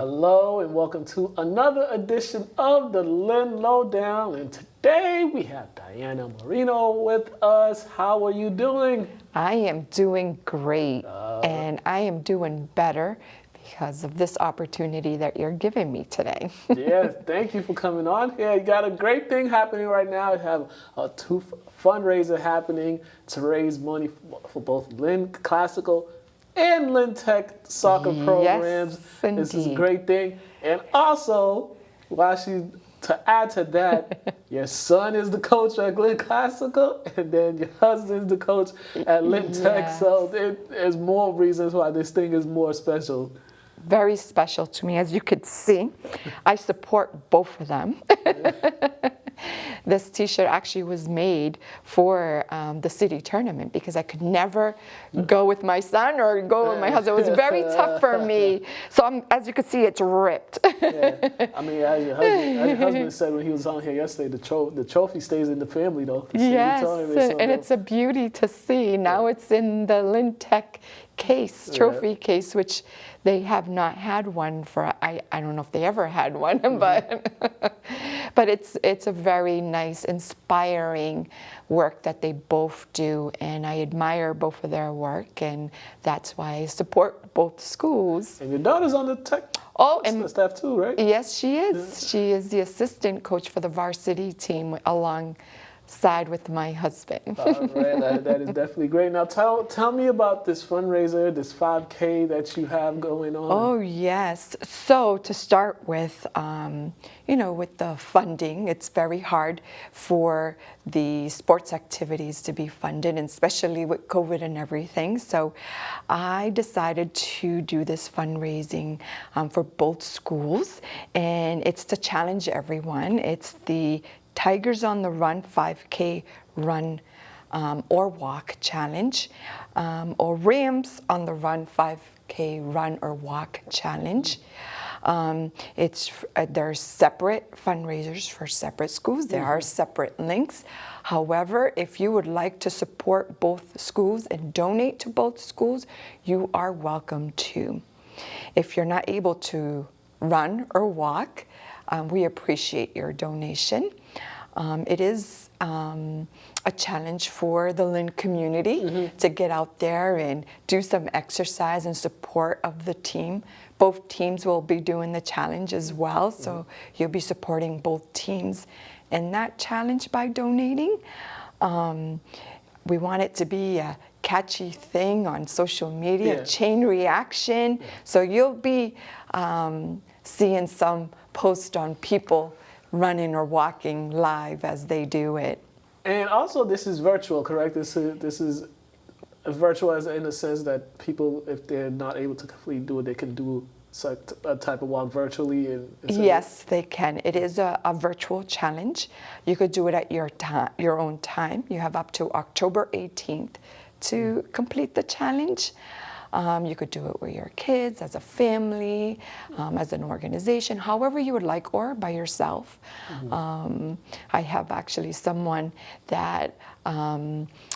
Hello and welcome to another edition of the Lynn Lowdown. And today we have Diana Marino with us. How are you doing? I am doing great, and I am doing better because of this opportunity that you're giving me today. Yes, thank you for coming on here. You got a great thing happening right now. You have a fundraiser happening to raise money for both Lynn Classical and Lynn Tech soccer programs. Yes, this is a indeed. great thing. And also, to add to that, your son is the coach at Lynn Classical, and then your husband is the coach at Lynn Tech. Yes. So there's more reasons why this thing is more special. Very special to me. As you could see, I support both of them. This T-shirt actually was made for the city tournament because I could never go with my son or go with my husband. It was very tough for me. So as you could see, it's ripped. Yeah. I mean, as your husband said when he was on here yesterday, the trophy stays in the family, though. Yes, and it's a beauty to see. Now it's in the Lynn Tech trophy case, which they have not had one for, I don't know if they ever had one, but it's a very nice, inspiring work that they both do, and I admire both of their work, and that's why I support both schools. And your daughter's on the Tech staff too, right? Yes, she is. Yeah. She is the assistant coach for the varsity team alongside with my husband. Right, that is definitely great. Now tell me about this fundraiser, this 5K that you have going on. Oh yes. So to start with, with the funding, it's very hard for the sports activities to be funded, and especially with COVID and everything. So I decided to do this fundraising for both schools, and it's to challenge everyone. It's the Tigers on the Run 5K run or walk challenge, or Rams on the Run 5K run or walk challenge. There are separate fundraisers for separate schools. There are separate links. However, if you would like to support both schools and donate to both schools, you are welcome to. If you're not able to run or walk, we appreciate your donation. It is a challenge for the Lynn community to get out there and do some exercise in support of the team. Both teams will be doing the challenge as well, so you'll be supporting both teams in that challenge by donating. We want it to be a catchy thing on social media, chain reaction. So you'll be seeing some posts on people running or walking live as they do it. And also, this is virtual, correct? This is virtual as in the sense that people, if they're not able to completely do it, they can do a type of walk virtually. Yes, they can. It is a virtual challenge. You could do it at your own time. You have up to October 18th to complete the challenge. You could do it with your kids, as a family, as an organization, however you would like, or by yourself. I have actually someone that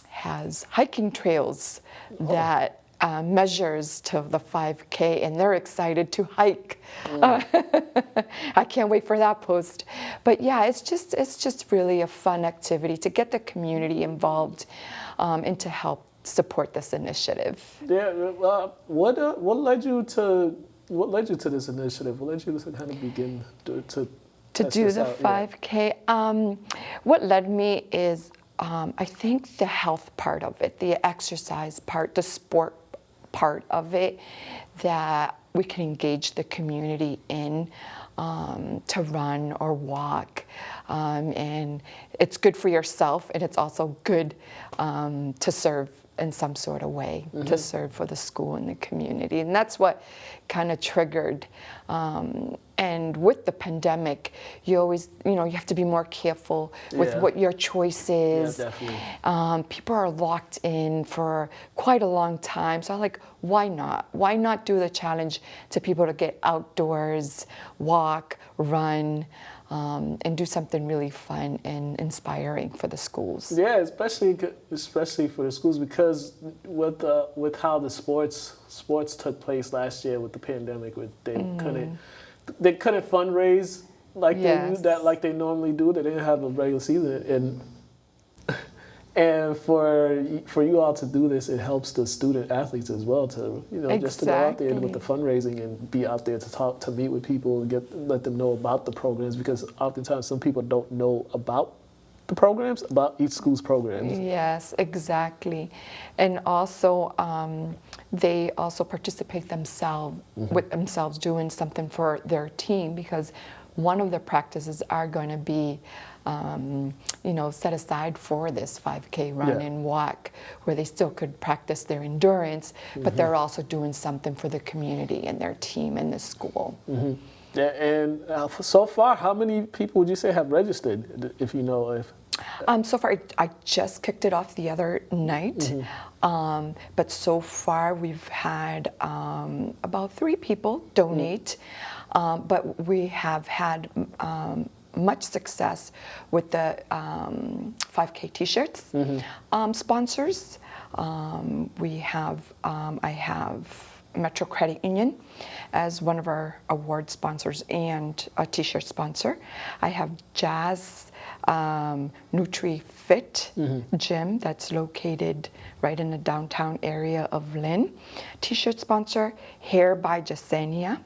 has hiking trails that measures to the 5K, and they're excited to hike. I can't wait for that post. But yeah, it's just really a fun activity to get the community involved and to help support this initiative. Yeah. What led you to this initiative? What led you to kind of begin to do the 5K? Yeah. What led me is I think the health part of it, the exercise part, the sport part of it, that we can engage the community in to run or walk, and it's good for yourself, and it's also good to serve in some sort of way, to serve for the school and the community. And that's what kind of triggered. And with the pandemic, you always, you have to be more careful with what your choice is. Yeah, definitely. People are locked in for quite a long time. So I'm like, why not? Why not do the challenge to people to get outdoors, walk, run, and do something really fun and inspiring for the schools. Yeah, especially for the schools, because with how the sports took place last year with the pandemic, they couldn't fundraise like they normally do. They didn't have a regular season, and for you all to do this, it helps the student athletes as well to just to go out there with the fundraising and be out there to meet with people and let them know about the programs, because oftentimes some people don't know about the programs, about each school's programs. Yes, exactly. And also they also participate themselves with themselves doing something for their team, because one of the practices are going to be set aside for this 5K run and walk, where they still could practice their endurance, but they're also doing something for the community and their team and the school. Yeah, and so far, how many people would you say have registered, if you know? So far, I just kicked it off the other night, but so far we've had about 3 people donate, but we have had much success with the 5K T-shirts sponsors. I have Metro Credit Union as one of our award sponsors and a T-shirt sponsor. I have Jazz Nutri-Fit gym that's located right in the downtown area of Lynn. T-shirt sponsor, Hair by Jasenia,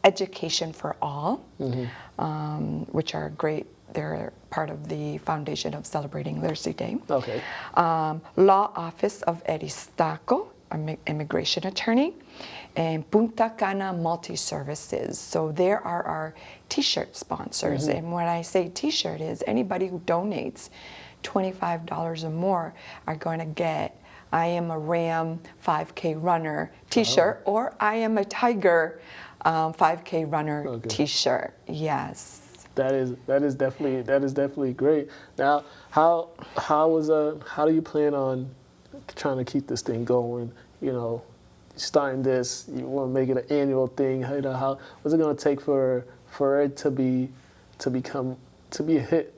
Education for All, which are great. They're part of the foundation of celebrating Literacy Day. Okay. Law Office of Eristaco, immigration attorney, and Punta Cana Multi-Services. So there are our T-shirt sponsors. And when I say T-shirt is anybody who donates $25 or more are going to get I am a Ram 5K runner T-shirt or I am a Tiger 5K runner T-shirt. Yes. That is definitely great. Now, how do you plan on trying to keep this thing going? Starting this, you want to make it an annual thing. What's it going to take for it to be a hit?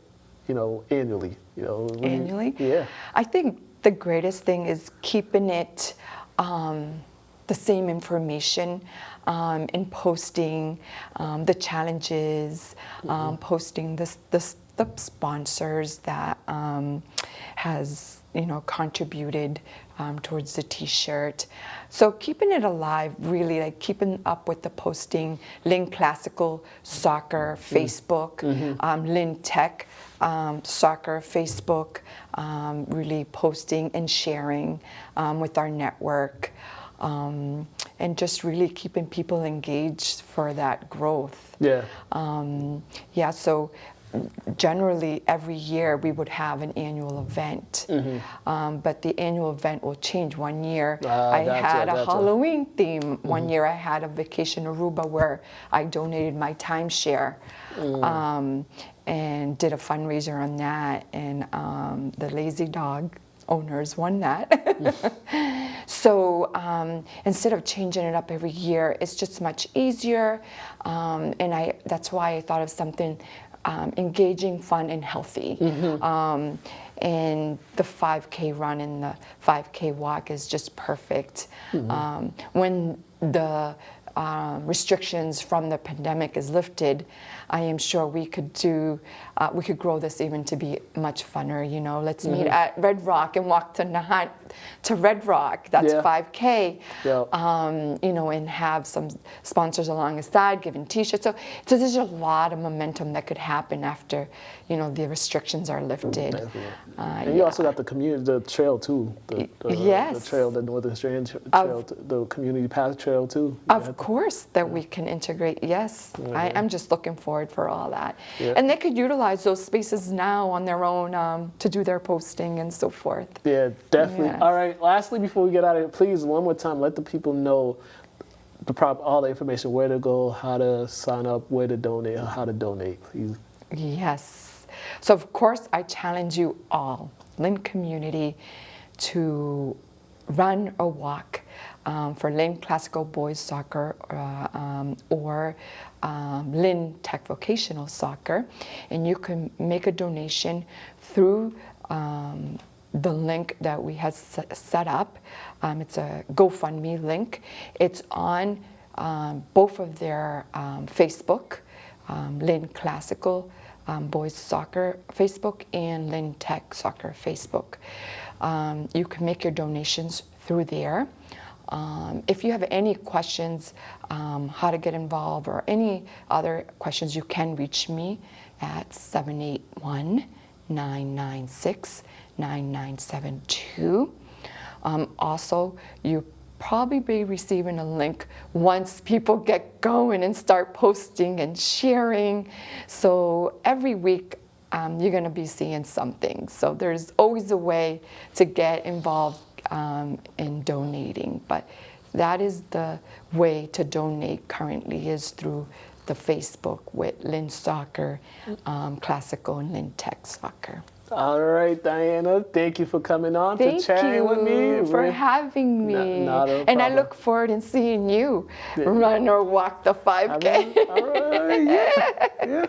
Annually. Annually. Yeah. I think the greatest thing is keeping it the same information and posting the challenges, posting the sponsors that has contributed towards the T-shirt. So keeping it alive, really, like keeping up with the posting. Lynn Classical Soccer Facebook, Lynn Tech Soccer Facebook, really posting and sharing with our network, and just really keeping people engaged for that growth. Yeah. So generally every year we would have an annual event, but the annual event will change. One year I had a Halloween theme. One year I had a Vacation Aruba where I donated my timeshare and did a fundraiser on that, and the Lazy Dog owners won that. So instead of changing it up every year, it's just much easier, and that's why I thought of something engaging, fun, and healthy. And the 5K run and the 5K walk is just perfect. When the restrictions from the pandemic is lifted, I am sure we could grow this even to be much funner. Let's meet at Red Rock and walk to Nahant to Red Rock. That's 5K. And have some sponsors along the side giving T-shirts. So there's a lot of momentum that could happen after the restrictions are lifted. And you also got the trail too. The trail, the Northern Strand Trail, the community path trail too. Of course, that we can integrate. Yes, I'm just looking forward for all that. And they could utilize those spaces now on their own to do their posting and so forth. Yeah, definitely. Yeah. All right, lastly, before we get out of here, please, one more time, let the people know all the information, where to go, how to sign up, where to donate, how to donate, please. Yes. So, of course, I challenge you all, Lynn community, to run or walk for Lynn Classical Boys Soccer or Lynn Tech Vocational Soccer, and you can make a donation through the link that we have set up. It's a GoFundMe link. It's on both of their Facebook, Lynn Classical Boys Soccer Facebook and Lynn Tech Soccer Facebook. You can make your donations through there. If you have any questions, how to get involved or any other questions, you can reach me at 781-996-9972. Also, you probably be receiving a link once people get going and start posting and sharing. So every week you're going to be seeing something. So there's always a way to get involved in donating. But that is the way to donate currently, is through the Facebook with Lynn Soccer, Classical, and Lynn Tech Soccer. All right, Diana, thank you for coming on to chatting with me. Thank you for having me. Not a and I problem. look forward to seeing you run or walk the 5K. All right, yeah.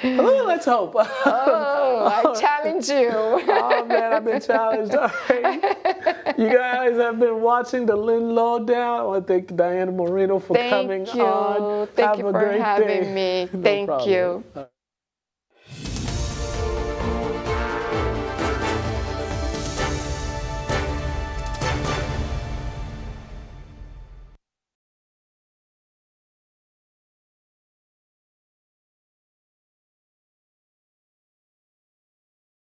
Oh, let's hope. Oh, I challenge you. Oh, man, I've been challenged. All right. You guys have been watching the Lynn Lowdown. I want to thank Diana Moreno for coming on. Thank Have you a for great having day. me. No Thank problem. you.